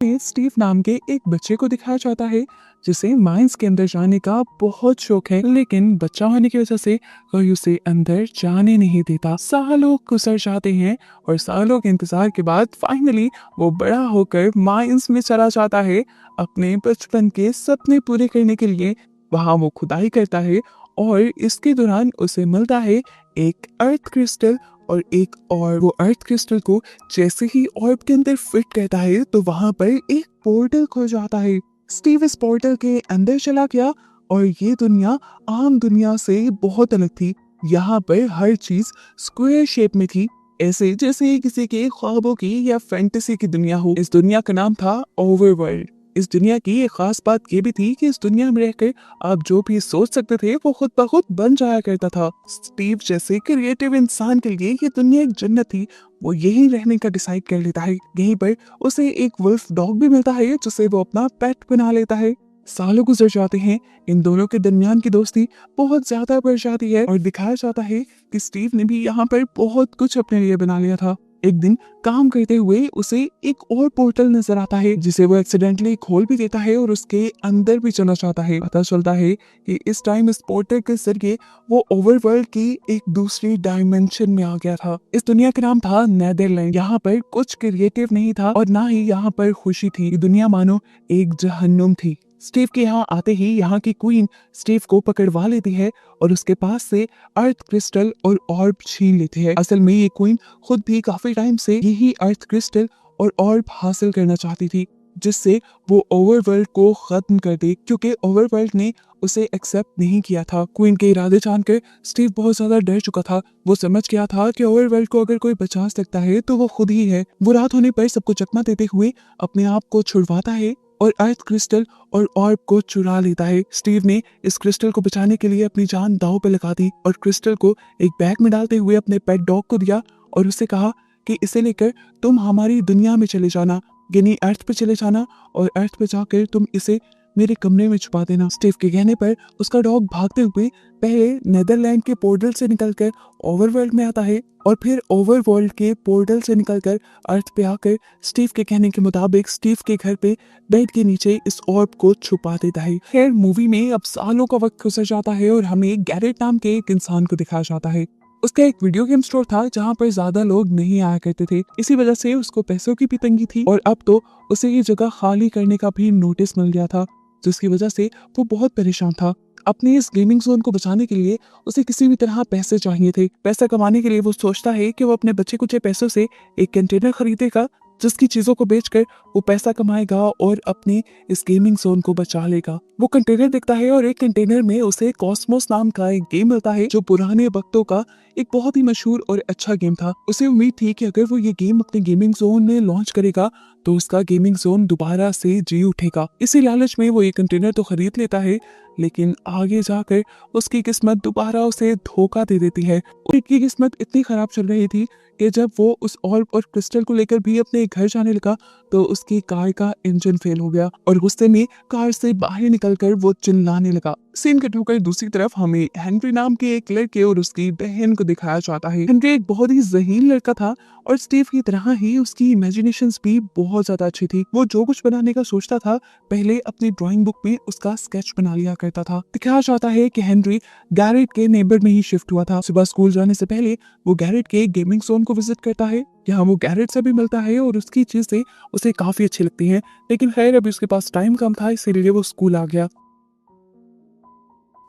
में स्टीव नाम के एक बच्चे को दिखाया जाता है जिसे माइंस के अंदर जाने का बहुत शौक है, लेकिन बच्चा होने की वजह से कोई उसे अंदर जाने नहीं देता। सालों गुजर जाते हैं और सालों के इंतजार के बाद फाइनली वो बड़ा होकर माइंस में चला जाता है अपने बचपन के सपने पूरे करने के लिए। वहां वो खुदाई करता है और इसके दौरान उसे मिलता है एक अर्थ क्रिस्टल और वो अर्थ क्रिस्टल को जैसे ही ऑर्ब के अंदर फिट करता है तो वहां पर एक पोर्टल खुल जाता है। स्टीव इस पोर्टल के अंदर चला गया और ये दुनिया आम दुनिया से बहुत अलग थी। यहाँ पर हर चीज स्क्वायर शेप में थी, ऐसे जैसे किसी के ख्वाबों की या फैंटेसी की दुनिया हो। इस दुनिया का नाम था ओवरवर्ल्ड। इस दुनिया की एक खास बात ये भी थी कि इस दुनिया में रहकर आप जो भी सोच सकते थे वो खुद ब खुद बन जाया करता था। स्टीव जैसे क्रिएटिव इंसान के लिए ये दुनिया एक जन्नत थी। वो यहीं रहने का डिसाइड कर लेता है। यहीं पर उसे एक वुल्फ डॉग भी मिलता है जिसे वो अपना पेट बना लेता है। सालों गुजर जाते हैं, इन दोनों के दरमियान की दोस्ती बहुत ज्यादा बढ़ जाती है और दिखाया जाता है कि स्टीव ने भी यहाँ पर बहुत कुछ अपने लिए बना लिया था। एक दिन काम करते हुए उसे एक और पोर्टल नजर आता है जिसे वो एक्सीडेंटली खोल भी देता है और उसके अंदर भी चला जाता है। पता चलता है कि इस टाइम इस पोर्टल के जरिए वो ओवरवर्ल्ड की एक दूसरी डायमेंशन में आ गया था। इस दुनिया का नाम था नेदरलैंड। यहाँ पर कुछ क्रिएटिव नहीं था और ना ही यहाँ पर खुशी थी। ये दुनिया मानो एक जहन्नुम थी। स्टीव के यहाँ आते ही यहाँ की क्वीन स्टीव को पकड़वा लेती है और उसके पास से अर्थ क्रिस्टल और ऑर्ब छीन लेती है। असल में ये क्वीन खुद भी काफी टाइम से यही अर्थ क्रिस्टल और ऑर्ब हासिल करना चाहती थी जिससे वो ओवरवर्ल्ड को खत्म कर दे, क्योंकि ओवरवर्ल्ड ने उसे एक्सेप्ट नहीं किया था। क्वीन के इरादे जानकर स्टीव बहुत ज्यादा डर चुका था। वो समझ गया था कि ओवरवर्ल्ड को अगर कोई बचा सकता है तो वो खुद ही है। वो रात होने पर सबको चकमा देते हुए अपने आप को छुड़वाता है और अर्थ क्रिस्टल और ऑर्ब को चुरा लेता है। स्टीव ने इस क्रिस्टल को बचाने के लिए अपनी जान दांव पे लगा दी और क्रिस्टल को एक बैग में डालते हुए अपने पेट डॉग को दिया और उससे कहा कि इसे लेकर तुम हमारी दुनिया में चले जाना, यानी अर्थ पे चले जाना और अर्थ पे जाकर तुम इसे मेरे कमरे में छुपा देना। स्टीव के कहने पर उसका डॉग भागते हुए पहले नेदरलैंड के पोर्टल से निकलकर ओवरवर्ल्ड में आता है और फिर ओवरवर्ल्ड के पोर्टल से निकलकर अर्थ पे आकर स्टीव के कहने के मुताबिक स्टीव के घर पे बेड के नीचे इस ऑर्ब को छुपा देता है। खैर मूवी में अब सालों का वक्त गुजर जाता है और हमें गैरेट नाम के एक इंसान को दिखाया जाता है। उसका एक वीडियो गेम स्टोर था जहाँ पर ज्यादा लोग नहीं आया करते थे, इसी वजह से उसको पैसों की भी तंगी थी और अब तो उसे ये जगह खाली करने का भी नोटिस मिल गया था, जिसकी वजह से वो बहुत परेशान था। अपने इस गेमिंग जोन को बचाने के लिए उसे किसी भी तरह पैसे चाहिए थे। पैसा कमाने के लिए वो सोचता है कि वो अपने बच्चे कुछ पैसों से एक कंटेनर खरीदेगा जिसकी चीजों को बेचकर वो पैसा कमाएगा और अपने इस गेमिंग जोन को बचा लेगा। वो कंटेनर देखता है और एक कंटेनर में उसे कॉस्मोस नाम का एक गेम मिलता है जो पुराने वक्तों का एक बहुत ही मशहूर और अच्छा गेम था। उसे उम्मीद थी कि अगर वो ये गेम अपने गेमिंग जोन में लॉन्च करेगा तो उसका गेमिंग जोन दोबारा से जी उठेगा। इसी लालच में वो ये कंटेनर तो खरीद लेता है, लेकिन आगे जाकर उसकी किस्मत दोबारा उसे धोखा दे देती है। उसकी किस्मत इतनी खराब चल रही थी कि जब वो उस ऑर्ब और क्रिस्टल को लेकर भी अपने घर जाने लगा तो उसकी कार का इंजन फेल हो गया और गुस्से में कार से बाहर निकलकर वो चिल्लाने लगा। सीन कट होकर दूसरी तरफ हमें हेनरी नाम के एक लड़के और उसकी बहन को दिखाया जाता है। हेनरी एक बहुत ही ज़हीन लड़का था और स्टीव की तरह ही उसकी इमेजिनेशंस भी बहुत ज्यादा अच्छी थी। वो जो कुछ बनाने का सोचता था पहले अपनी ड्राइंग बुक में उसका स्केच बना लिया करता था। दिखाया जाता है कि हेनरी गैरेट के नेबर में ही शिफ्ट हुआ था। सुबह स्कूल जाने से पहले वो गैरेट के गेमिंग जोन को विजिट करता है। यहाँ वो गैरेट से भी मिलता है और उसकी चीजें उसे काफी अच्छी लगती हैं, लेकिन खैर अभी उसके पास टाइम कम था इसीलिए वो स्कूल आ गया।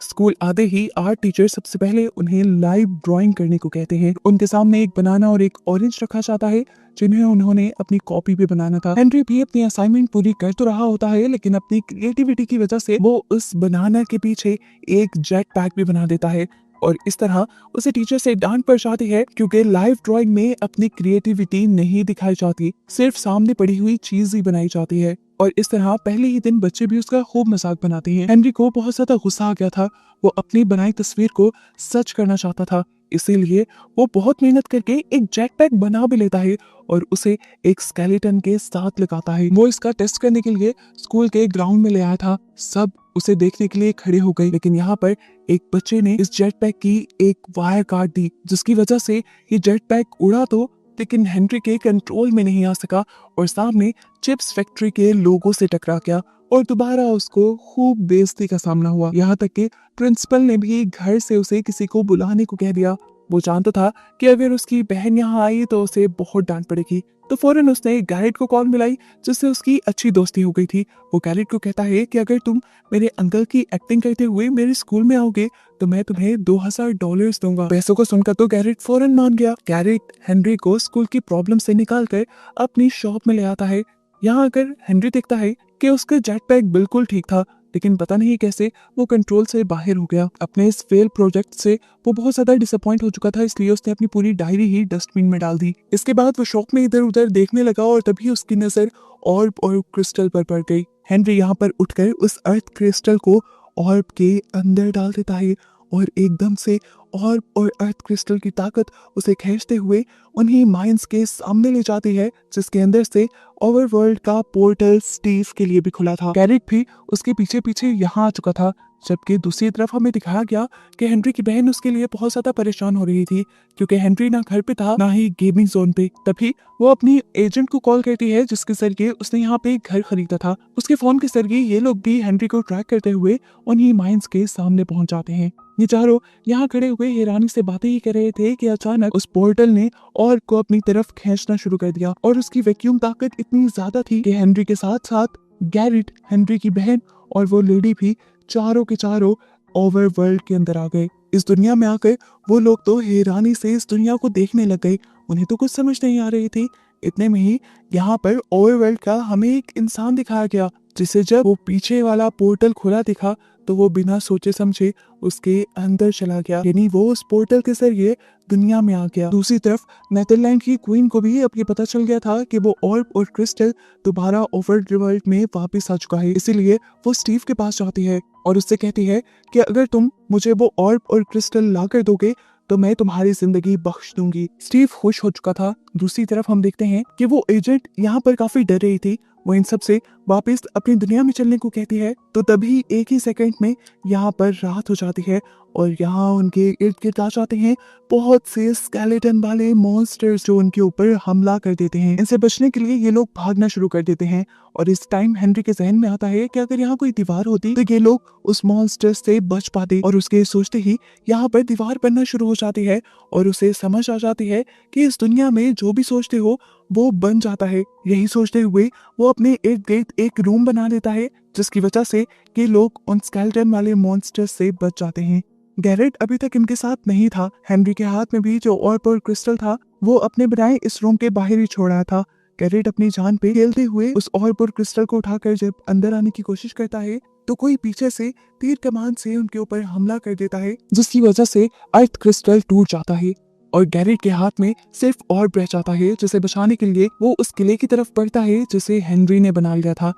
स्कूल आते ही आर्ट टीचर सबसे पहले उन्हें लाइव ड्राइंग करने को कहते हैं। उनके सामने एक बनाना और एक ऑरेंज रखा जाता है जिन्हें उन्होंने अपनी कॉपी पे बनाना था। हेनरी भी अपनी असाइनमेंट पूरी कर तो रहा होता है, लेकिन अपनी क्रिएटिविटी की वजह से वो उस बनाना के पीछे एक जेट पैक भी बना देता है और इस तरह उसे टीचर से डांट पड़ जाती है क्योंकि लाइव ड्राइंग में अपनी क्रिएटिविटी नहीं दिखाई जाती, सिर्फ सामने पड़ी हुई चीज ही बनाई जाती है। और इस तरह पहले ही दिन बच्चे भी उसका खूब मजाक बनाते हैं। हेनरी को बहुत ज्यादा गुस्सा आ गया था। वो अपनी बनाई तस्वीर को सच करना चाहता था, इसीलिए वो बहुत मेहनत करके एक जेट पैक बना भी लेता है और उसे एक स्केलेटन के साथ लगाता है। वो इसका टेस्ट करने के लिए स्कूल के ग्राउंड में ले आया था। सब उसे देखने के लिए खड़े हो गए, लेकिन यहाँ पर एक बच्चे ने इस जेट पैक की एक वायर काट दी जिसकी वजह से ये जेट पैक उड़ा तो लेकिन हेनरी के कंट्रोल में नहीं आ सका और सामने चिप्स फैक्ट्री के लोगों से टकरा गया और दोबारा उसको खूब बेइज्जती का सामना हुआ। यहाँ तक कि प्रिंसिपल ने भी घर से उसे किसी को बुलाने को कह दिया। वो जानता था कि अगर उसकी बहन यहाँ आई तो उसे बहुत डांट पड़ेगी, तो फौरन उसने गैरेट को कॉल मिलाई जिससे उसकी अच्छी दोस्ती हो गई थी। वो गैरेट को कहता है कि अगर तुम मेरे अंकल की एक्टिंग करते हुए मेरे स्कूल में आओगे तो मैं तुम्हें $2000 दूंगा। पैसों को सुनकर तो गैरेट फौरन मान गया। गैरेट हेनरी को स्कूल की प्रॉब्लम से निकालकर अपनी शॉप में ले आता है। यहाँ आकर हेनरी देखता है कि उसका जेट पैक बिल्कुल ठीक था, लेकिन पता नहीं कैसे वो कंट्रोल से बाहर हो गया। अपने इस फेल प्रोजेक्ट से वो बहुत ज्यादा डिसअपॉइंट हो चुका था, इसलिए उसने अपनी पूरी डायरी ही डस्टबिन में डाल दी। इसके बाद वो शॉप में इधर उधर देखने लगा और तभी उसकी नजर ऑर्ब और क्रिस्टल पर पड़ गई। हेनरी यहाँ पर उठकर उस अर्थ क्रिस्टल को ऑर्ब के अंदर डाल देता है और एकदम से ऑर्ब और अर्थ क्रिस्टल की ताकत उसे खींचते हुए उन्हीं माइंस के सामने ले जाती है जिसके अंदर से ओवरवर्ल्ड का पोर्टल स्टीव के लिए भी खुला था। गैरेट भी उसके पीछे पीछे यहाँ आ चुका था, जबकि दूसरी तरफ हमें दिखाया गया कि हेनरी की बहन उसके लिए बहुत ज्यादा परेशान हो रही थी क्योंकि हेनरी ना घर पे था ना ही गेमिंग जोन पे। तभी वो अपनी एजेंट को कॉल करती है जिसके जरिए उसने यहाँ पे एक घर खरीदा था। उसके फोन के जरिए ये लोग भी हेनरी को ट्रैक करते हुए उन्हीं माइंस के सामने पहुंच जाते हैं। ये चारों यहाँ खड़े हुए हैरानी से बातें ही कर रहे थे कि अचानक उस पोर्टल ने ऑर्ब को अपनी तरफ खींचना शुरू कर दिया और उसकी वैक्यूम ताकत इतनी ज्यादा थी कि हेनरी के साथ साथ गैरेट, हेनरी की बहन और वो लेडी भी चारों के चारों ओवरवर्ल्ड के अंदर आ गए। इस दुनिया में आकर वो लोग तो हैरानी से इस दुनिया को देखने लग गए, उन्हें तो कुछ समझ नहीं आ रही थी। इतने में ही यहाँ पर ओवरवर्ल्ड का हमें एक इंसान दिखाया गया जिसे जब वो पीछे वाला पोर्टल खुला दिखा तो वो बिना सोचे समझे उसके अंदर चला गया, यानी वो उस पोर्टल के जरिए दुनिया में आ गया। दूसरी तरफ नेदरलैंड की क्वीन को भी अब ये पता चल गया था कि वो ऑर्ब और क्रिस्टल दोबारा ओवरवर्ल्ड में वापस आ चुका है, इसीलिए वो स्टीव के पास जाती है और उससे कहती है कि अगर तुम मुझे वो ऑर्ब और क्रिस्टल ला कर दोगे तो मैं तुम्हारी जिंदगी बख्श दूंगी। स्टीव खुश हो चुका था। दूसरी तरफ हम देखते हैं कि वो एजेंट यहाँ पर काफी डर रही थी। वो इन सब से वापस अपनी दुनिया में चलने को कहती है तो तभी एक ही सेकंड में यहाँ पर रात हो जाती है और यहाँ उनके इर्द गिर्द आ जाते हैं बहुत से स्केलेटन वाले मॉन्स्टर्स जो उनके ऊपर हमला कर देते हैं। इनसे बचने के लिए ये लोग भागना शुरू कर देते हैं और इस टाइम हेनरी के जहन में आता है कि अगर यहाँ कोई दीवार होती तो ये लोग उस मॉन्स्टर से बच पाते, और उसके सोचते ही यहाँ पर दीवार बनना शुरू हो जाती है और उसे समझ आ जाती है कि इस दुनिया में जो भी सोचते हो वो बन जाता है। यही सोचते हुए वो अपने इर्द गिर्द एक रूम बना लेता है जिसकी वजह से ये लोग उन स्केलेटन वाले मॉन्स्टर से बच जाते हैं। गैरेट अभी तक इनके साथ नहीं था। हेनरी के हाथ में भी जो ऑर्ब और क्रिस्टल था वो अपने बनाए इस रूम के बाहर ही छोड़ रहा था। गैरेट अपनी जान पे खेलते हुए उस ऑर्ब और क्रिस्टल को उठाकर जब अंदर आने की कोशिश करता है तो कोई पीछे से तीर कमान से उनके ऊपर हमला कर देता है जिसकी वजह से अर्थ क्रिस्टल टूट जाता है और गैरेट के हाथ में सिर्फ ऑर्ब रह जाता है, जिसे बचाने के लिए वो उस किले की तरफ बढ़ता है जिसे हेनरी ने बना लिया था।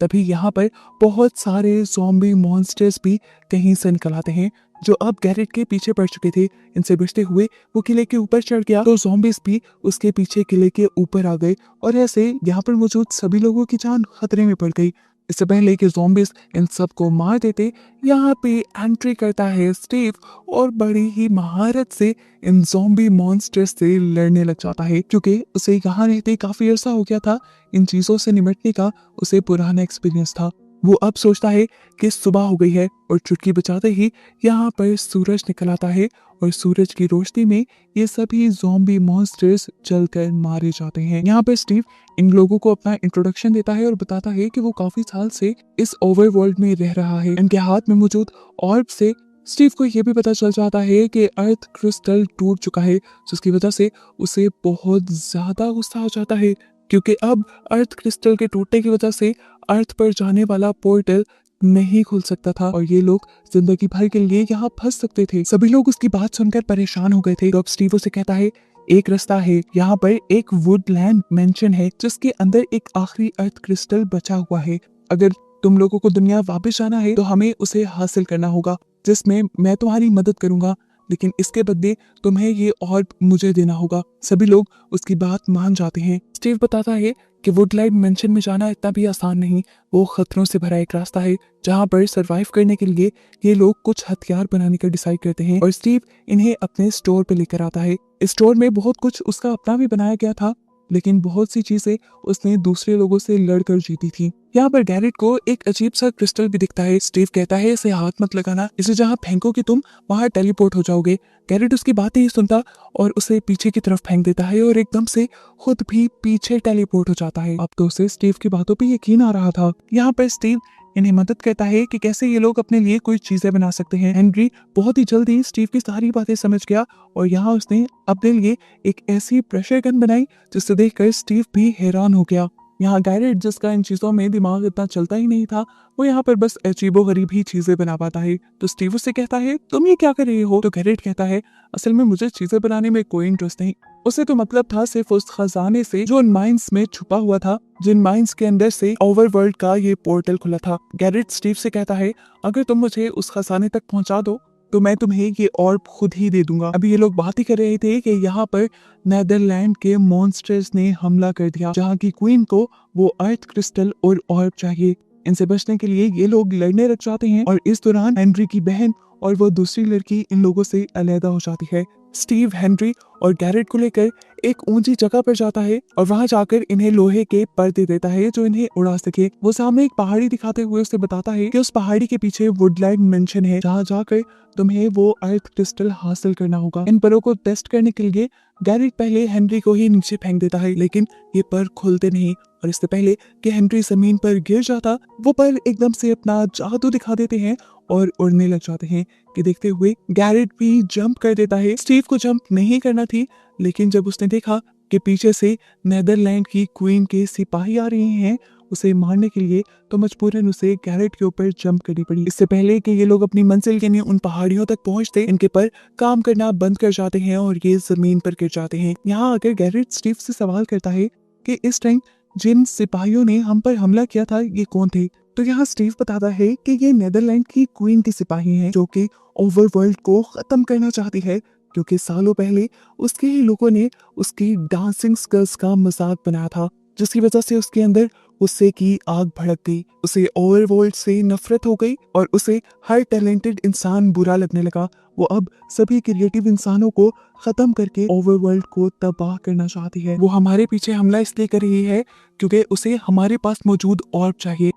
तभी यहाँ पर बहुत सारे ज़ॉम्बी मॉन्स्टर्स भी कहीं से निकल आते हैं जो अब गैरेट के पीछे पड़ चुके थे। इनसे बचते हुए वो किले के ऊपर चढ़ गया तो ज़ॉम्बीज भी उसके पीछे किले के ऊपर आ गए और ऐसे यहाँ पर मौजूद सभी लोगों की जान खतरे में पड़ गई। इससे पहले कि ज़ॉम्बीज इन सब को मार देते, यहाँ पे एंट्री करता है स्टीव और बड़ी ही महारत से इन ज़ॉम्बी मॉन्स्टर्स से लड़ने लग जाता है क्योंकि उसे यहाँ रहते काफी अर्सा हो गया था। इन चीजों से निपटने का उसे पुराना एक्सपीरियंस था। वो अब सोचता है कि सुबह हो गई है और चुटकी बजाते ही यहाँ पर सूरज निकल आता है और सूरज की रोशनी में ये सभी ज़ॉम्बी मॉन्स्टर्स जलकर मारे जाते हैं। यहाँ पर स्टीव इन लोगों को अपना इंट्रोडक्शन देता है और बताता है कि वो काफी साल से इस ओवरवर्ल्ड में रह रहा है। इनके हाथ में मौजूद ऑर्ब से स्टीव को यह भी पता चल जाता है कि अर्थ क्रिस्टल टूट चुका है, जिसकी वजह से उसे बहुत ज्यादा गुस्सा हो जाता है क्योंकि अब अर्थ क्रिस्टल के टूटने की वजह से अर्थ पर जाने वाला पोर्टल नहीं खुल सकता था और ये लोग जिंदगी भर के लिए यहाँ फंस सकते थे। सभी लोग उसकी बात सुनकर परेशान हो गए थे। तो अब स्टीव उसे कहता है एक रास्ता है, यहाँ पर एक वुडलैंड मेंशन है जिसके अंदर एक आखिरी अर्थ क्रिस्टल बचा हुआ है। अगर तुम लोगों को दुनिया वापस जाना है तो हमें उसे हासिल करना होगा, जिसमें मैं तुम्हारी मदद करूंगा, लेकिन इसके बदले तुम्हें ये और मुझे देना होगा। सभी लोग उसकी बात मान जाते हैं। स्टीव बताता है कि वुडलाइट मेंशन में जाना इतना भी आसान नहीं, वो खतरों से भरा एक रास्ता है जहाँ पर सरवाइव करने के लिए ये लोग कुछ हथियार बनाने का डिसाइड करते हैं और स्टीव इन्हें अपने स्टोर पे लेकर आता है। इस स्टोर में बहुत कुछ उसका अपना भी बनाया गया था, लेकिन बहुत सी चीजें उसने दूसरे लोगों से लड़कर जीती थी। यहाँ पर गैरेट को एक अजीब सा क्रिस्टल भी दिखता है। स्टीव कहता है इसे हाथ मत लगाना, इसे जहाँ फेंकोगे तुम वहां टेलीपोर्ट हो जाओगे। गैरेट उसकी बातें ही सुनता और उसे पीछे की तरफ फेंक देता है और एकदम से खुद भी पीछे टेलीपोर्ट हो जाता है। अब तो उसे स्टीव की बातों पे यकीन आ रहा था। यहाँ पर स्टीव इन्हें मदद करता है कि कैसे ये लोग अपने लिए कोई चीजें बना सकते हैं। हेनरी बहुत ही जल्दी स्टीव की सारी बातें समझ गया और यहाँ उसने अपने लिए एक ऐसी प्रेशर गन बनाई जिसे देखकर स्टीव भी हैरान हो गया। यहाँ गैरेट, जिसका इन चीजों में दिमाग इतना चलता ही नहीं था, वो यहाँ पर बस अजीबोगरीब ही चीजें बना पाता है। तो स्टीव उससे कहता है तुम ये क्या कर रहे हो? तो गैरेट कहता है असल में मुझे चीजें बनाने में कोई इंटरेस्ट नहीं। उसे तो मतलब था सिर्फ उस खजाने से जो उन माइंस में छुपा हुआ था, जिन माइंस के अंदर से ओवरवर्ल्ड का ये पोर्टल खुला था। गैरेट स्टीव से कहता है अगर तुम मुझे उस खजाने तक पहुंचा दो तो मैं तुम्हें ये ऑर्ब खुद ही दे दूंगा। अभी ये लोग बात ही कर रहे थे कि यहाँ पर नेदरलैंड के मॉन्स्टर्स ने हमला कर दिया, जहाँ की क्वीन को वो अर्थ क्रिस्टल और ऑर्ब चाहिए। इनसे बचने के लिए ये लोग लड़ने लग जाते हैं और इस दौरान हेनरी की बहन और वो दूसरी लड़की इन लोगों से अलग हो जाती है। स्टीव हेनरी और गैरेट को लेकर एक ऊंची जगह पर जाता है और वहां जाकर इन्हें लोहे के पर्दे देता है जो इन्हें उड़ा सके। वो सामने एक पहाड़ी दिखाते हुए उसे बताता है कि उस पहाड़ी के पीछे वुडलाइट मेंशन है, जहां जाकर तुम्हें वो अर्थ क्रिस्टल हासिल करना होगा। इन परों को टेस्ट करने के लिए गैरेट पहले हेनरी को ही नीचे फेंक देता है, लेकिन ये पर खुलते नहीं और इससे पहले कि हेनरी जमीन पर गिर जाता, वो पर एकदम से अपना जादू दिखा देते हैं और उड़ने लग जाते हैं। कि देखते हुए गैरेट भी जंप कर देता है। स्टीव को जंप नहीं करना थी, लेकिन जब उसने देखा कि पीछे से नेदरलैंड की क्वीन के सिपाही आ रहे हैं उसे मारने के लिए, तो मजबूरन उसे गैरेट के ऊपर जंप करनी पड़ी। इससे पहले कि ये लोग अपनी मंजिल के लिए उन पहाड़ियों तक पहुंचते, इनके पर काम करना बंद कर जाते हैं और ये जमीन पर गिर जाते हैं। यहाँ आकर गैरेट स्टीव से सवाल करता है कि इस टाइम जिन सिपाहियों ने हम पर हमला किया था ये कौन थे? तो यहाँ स्टीव बताता है कि ये नेदरलैंड की क्वीन के सिपाही हैं जो कि ओवरवर्ल्ड को खत्म करना चाहती है, क्योंकि सालों पहले उसके ही लोगों ने उसकी डांसिंग स्किल्स का मजाक बनाया था, जिसकी वजह से उसके अंदर गुस्से की आग भड़क गई। उसे ओवरवर्ल्ड से नफरत हो गई और उसे हर टैलेंटेड इंसान बुरा लगने लगा। वो अब सभी क्रिएटिव इंसानों को खत्म करके ओवरवर्ल्ड को तबाह करना चाहती है। वो हमारे पीछे हमला इसलिए कर रही है क्योंकि उसे हमारे पास मौजूद ऑर्ब चाहिए।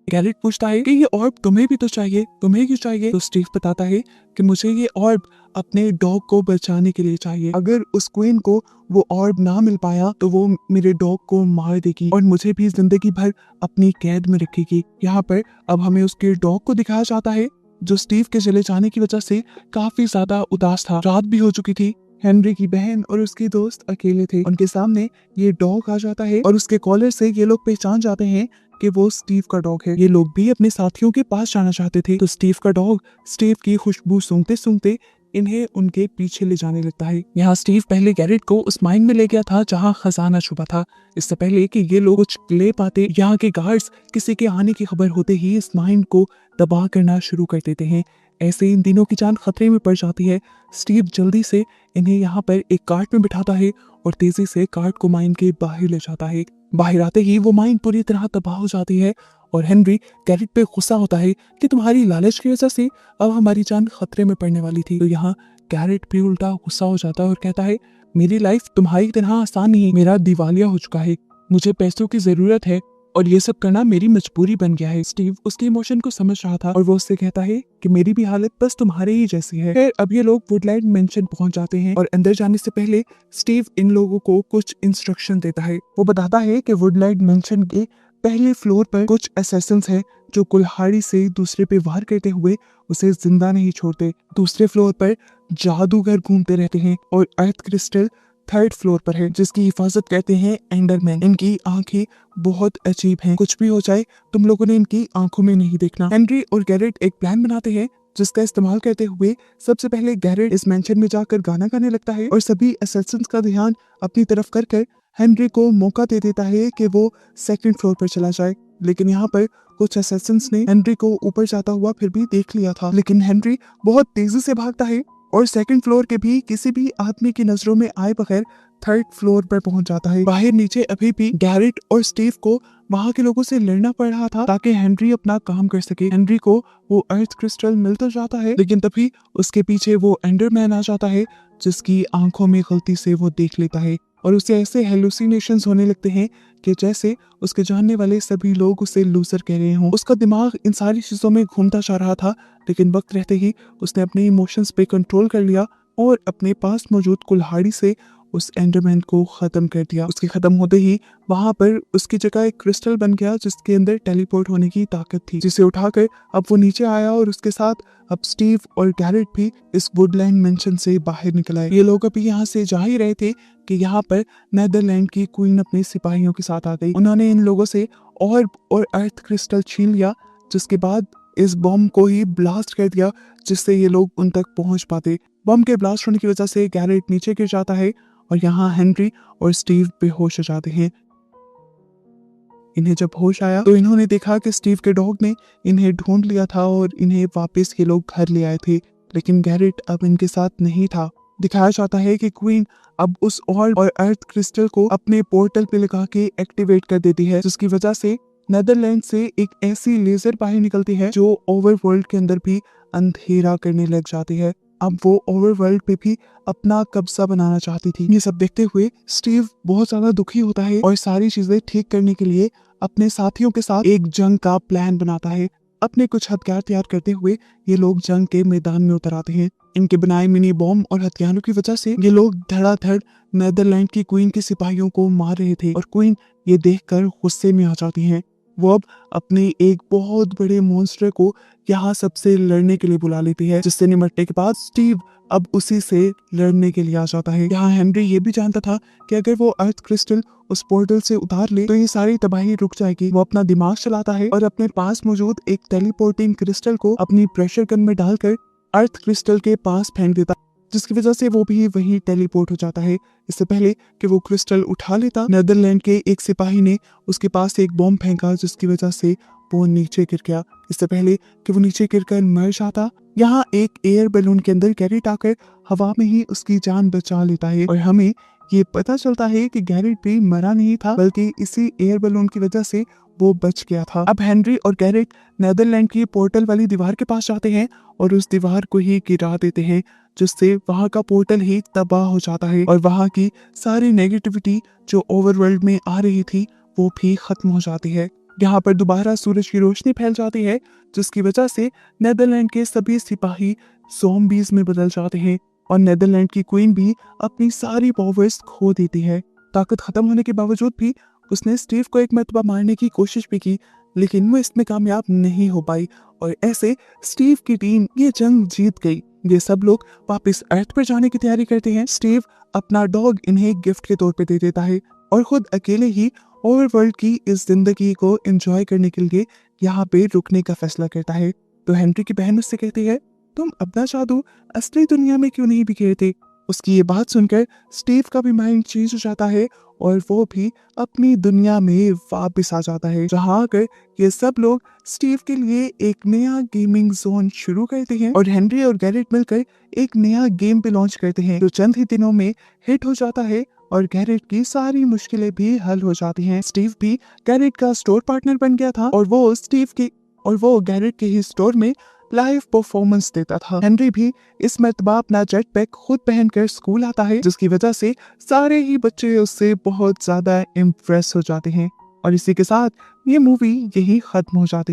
गैरेट पूछता है कि ये ऑर्ब तुम्हें भी तो चाहिए, तुम्हें क्यों चाहिए? तो स्टीव बताता है कि मुझे ये ऑर्ब अपने डॉग को बचाने के लिए चाहिए। अगर उस क्वीन को वो ऑर्ब ना मिल पाया तो वो मेरे डॉग को मार देगी और मुझे भी जिंदगी भर अपनी कैद में रखेगी। यहाँ पर अब हमें उसके डॉग को दिखाया जाता है जो स्टीव के चले जाने की वजह से काफी ज्यादा उदास था। रात भी हो चुकी थी। हेनरी की बहन और उसके दोस्त अकेले थे। उनके सामने ये डॉग आ जाता है और उसके कॉलर से ये लोग पहचान जाते हैं कि वो स्टीव का डॉग है। ये लोग भी अपने साथियों के पास जाना चाहते थे, तो स्टीव का डॉग स्टीव की खुशबू सूंघते सूंघते इन्हें उनके पीछे ले जाने लगता है। यहाँ स्टीव पहले गैरेट को उस माइन में ले गया था जहाँ खजाना छुपा था। इससे पहले कि ये लोग कुछ ले पाते, यहाँ के गार्ड्स किसी के आने की खबर होते ही इस माइन को तबाह करना शुरू कर देते हैं। ऐसे इन तीनों की जान खतरे में पड़ जाती है। स्टीव जल्दी से इन्हें यहाँ पर एक कार्ट में बिठाता है और तेजी से कार्ट को माइन के बाहर ले जाता है। बाहर आते ही वो माइन पूरी तरह तबाह हो जाती है और हेनरी गैरेट पे गुस्सा होता है कि तुम्हारी लालच की वजह से अब हमारी जान खतरे में पड़ने वाली थी। तो यहाँ गैरेट भी उल्टा गुस्सा हो जाता है और कहता है मेरी लाइफ तुम्हारी तरह आसान नहीं, मेरा दिवालिया हो चुका है, मुझे पैसों की जरूरत है और ये सब करना मेरी मजबूरी बन गया है। स्टीव उसके इमोशन को समझ रहा था और वो उससे कहता है कि मेरी भी हालत बस तुम्हारे ही जैसी है। फिर अब ये लोग वुडलाइट मेंशन पहुंच जाते हैं और अंदर जाने से पहले स्टीव इन लोगों को कुछ इंस्ट्रक्शन देता है। वो बताता है कि वुडलाइट मेंशन के पहले फ्लोर पर कुछ असैसिन्स हैं जो कुल्हाड़ी से दूसरे पे वार करते हुए उसे जिंदा नहीं छोड़ते। दूसरे फ्लोर पर जादूगर घूमते रहते हैं और अर्थ क्रिस्टल थर्ड फ्लोर पर है जिसकी हिफाजत करते हैं एंडरमैन। इनकी आंखें बहुत अजीब हैं, कुछ भी हो जाए तुम लोगों ने इनकी आंखों में नहीं देखना। हेनरी और गैरेट एक प्लान बनाते हैं जिसका इस्तेमाल करते हुए सबसे पहले गैरेट इस मेंशन में जाकर गाना गाने लगता है और सभी असैसिन्स का ध्यान अपनी तरफ कर हेनरी को मौका दे देता है कि वो सेकंड फ्लोर पर चला जाए। लेकिन यहाँ पर कुछ असैसिन्स ने हेनरी को ऊपर जाता हुआ फिर भी देख लिया था, लेकिन हेनरी बहुत तेजी से भागता है और सेकंड फ्लोर के भी किसी भी आदमी की नजरों में आए बगैर थर्ड फ्लोर पर पहुंच जाता है। बाहर नीचे अभी भी गैरेट और स्टीव को वहां के लोगों से लड़ना पड़ रहा था ताकि हेनरी अपना काम कर सके। हेनरी को वो अर्थ क्रिस्टल मिल तो जाता है, लेकिन तभी उसके पीछे वो एंडरमैन आ जाता है, जिसकी आंखों में गलती से वो देख लेता है और उसे ऐसे हेलुसिनेशंस होने लगते हैं कि जैसे उसके जानने वाले सभी लोग उसे लूजर कह रहे हों। उसका दिमाग इन सारी चीजों में घूमता जा रहा था, लेकिन वक्त रहते ही उसने अपने इमोशंस पे कंट्रोल कर लिया और अपने पास मौजूद कुल्हाड़ी से उस एंडरमैन को खत्म कर दिया। उसके खत्म होते ही वहां पर उसकी जगह एक क्रिस्टल बन गया जिसके अंदर टेलीपोर्ट होने की ताकत थी, जिसे उठाकर अब वो नीचे आया और उसके साथ अब स्टीव और गैरेट भी इस वुडलैंड मेंशन से बाहर निकल आए। ये लोग अभी यहाँ से जा ही रहे थे कि यहाँ पर नेदरलैंड की क्वीन अपने सिपाहियों के साथ आ गई। उन्होंने इन लोगों से और अर्थ क्रिस्टल छीन लिया, जिसके बाद इस बॉम्ब को ही ब्लास्ट कर दिया जिससे ये लोग उन तक पहुंच पाते। बॉम्ब के ब्लास्ट होने की वजह से गैरेट नीचे गिर जाता है और यहाँ हेनरी और स्टीव बेहोश हो जाते हैं। इन्हें जब होश आया तो इन्होंने देखा कि स्टीव के डॉग ने इन्हें ढूंढ लिया था और इन्हें वापस ये लोग घर ले आए थे, लेकिन गैरेट अब इनके साथ नहीं था। दिखाया जाता है कि क्वीन अब उस और अर्थ क्रिस्टल को अपने पोर्टल पे लगा के एक्टिवेट कर देती है, जिसकी वजह से नेदरलैंड से एक ऐसी लेजर बाहर निकलती है जो ओवरवर्ल्ड के अंदर भी अंधेरा करने लग जाती है। अब वो ओवरवर्ल्ड पे भी अपना कब्जा बनाना चाहती थी। ये सब देखते हुए स्टीव बहुत ज्यादा दुखी होता है और सारी चीजें ठीक करने के लिए अपने साथियों के साथ एक जंग का प्लान बनाता है। अपने कुछ हथियार तैयार करते हुए ये लोग जंग के मैदान में उतर आते हैं। इनके बनाए मिनी बॉम्ब और हथियारों की वजह से ये लोग धड़ाधड़ नेदरलैंड की क्वीन के सिपाहियों को मार रहे थे और क्वीन ये देखकर गुस्से में आ जाती हैं। वो अब अपने एक बहुत बड़े मॉन्स्टर को यहाँ सबसे लड़ने के लिए बुला लेती है, जिससे निपटने के बाद स्टीव अब उसी से लड़ने के लिए आ जाता है। यहाँ हेनरी ये भी जानता था कि अगर वो अर्थ क्रिस्टल उस पोर्टल से उतार ले तो ये सारी तबाही रुक जाएगी। वो अपना दिमाग चलाता है और अपने पास मौजूद एक टेलीपोर्टिंग क्रिस्टल को अपनी प्रेशर गन में डालकर अर्थ क्रिस्टल के पास फेंक देता, जिसकी वजह से वो भी वहीं टेलीपोर्ट हो जाता है। इससे पहले कि वो क्रिस्टल उठा लेता, नेदरलैंड के एक सिपाही ने उसके पास एक बॉम्ब फेंका, जिसकी वजह से वो नीचे गिर गया। इससे पहले कि वो नीचे गिरकर मर जाता, यहाँ एक एयर बैलून के अंदर गैरेट आकर हवा में ही उसकी जान बचा लेता है और हमें ये पता चलता है कि गैरेट भी मरा नहीं था, बल्कि इसी एयर बैलून की वजह से वो बच गया था। अब हेनरी और गैरेट नेदरलैंड की पोर्टल वाली दीवार के पास जाते हैं और उस दीवार को ही गिरा देते हैं, जिससे वहां का पोर्टल ही तबाह हो जाता है और वहां की सारी नेगेटिविटी जो ओवरवर्ल्ड में आ रही थी वो भी खत्म हो जाती है। यहाँ पर दोबारा सूरज की रोशनी फैल जाती है, जिसकी वजह से नेदरलैंड के सभी सिपाही ज़ॉम्बीज में बदल जाते हैं और नेदरलैंड की क्वीन भी अपनी सारी पावर्स खो देती है। ताकत खत्म होने के बावजूद भी उसने स्टीव को एक मरतबा मारने की कोशिश भी की, लेकिन वो इसमें कामयाब नहीं हो पाई और ऐसे स्टीव की टीम ये जंग जीत गई। ये सब लोग वापस अर्थ पर जाने की तैयारी करते हैं। स्टीव अपना डॉग इन्हें गिफ्ट के तौर पे दे देता है और खुद अकेले ही ओवरवर्ल्ड की इस जिंदगी को एंजॉय करने के लिए यहाँ पे रुकने का फैसला करता है। तो हेनरी की बहन उससे कहती है, तुम अपना जादू असली दुनिया में क्यों नहीं बिखेरते? उसकी ये बात सुनकर स्टीव का भी माइंड चेंज हो जाता है और वो भी अपनी दुनिया में वापस आ जाता है, जहाँ आकर ये सब लोग स्टीव के लिए एक नया गेमिंग जोन शुरू करते हैं और हेनरी और गैरेट मिलकर एक नया गेम भी लॉन्च करते हैं, जो चंद ही दिनों में हिट हो जाता है और गैरेट की सारी मुश्किलें भी हल हो जाती हैं। स्टीव भी गैरेट का स्टोर पार्टनर बन गया था और वो गैरेट के ही स्टोर में लाइव परफॉर्मेंस देता था। हेनरी भी इस मर्तबा अपना जेट पैक खुद पहनकर स्कूल आता है, जिसकी वजह से सारे ही बच्चे उससे बहुत ज्यादा इम्प्रेस हो जाते हैं और इसी के साथ ये मूवी यही खत्म हो जाती है।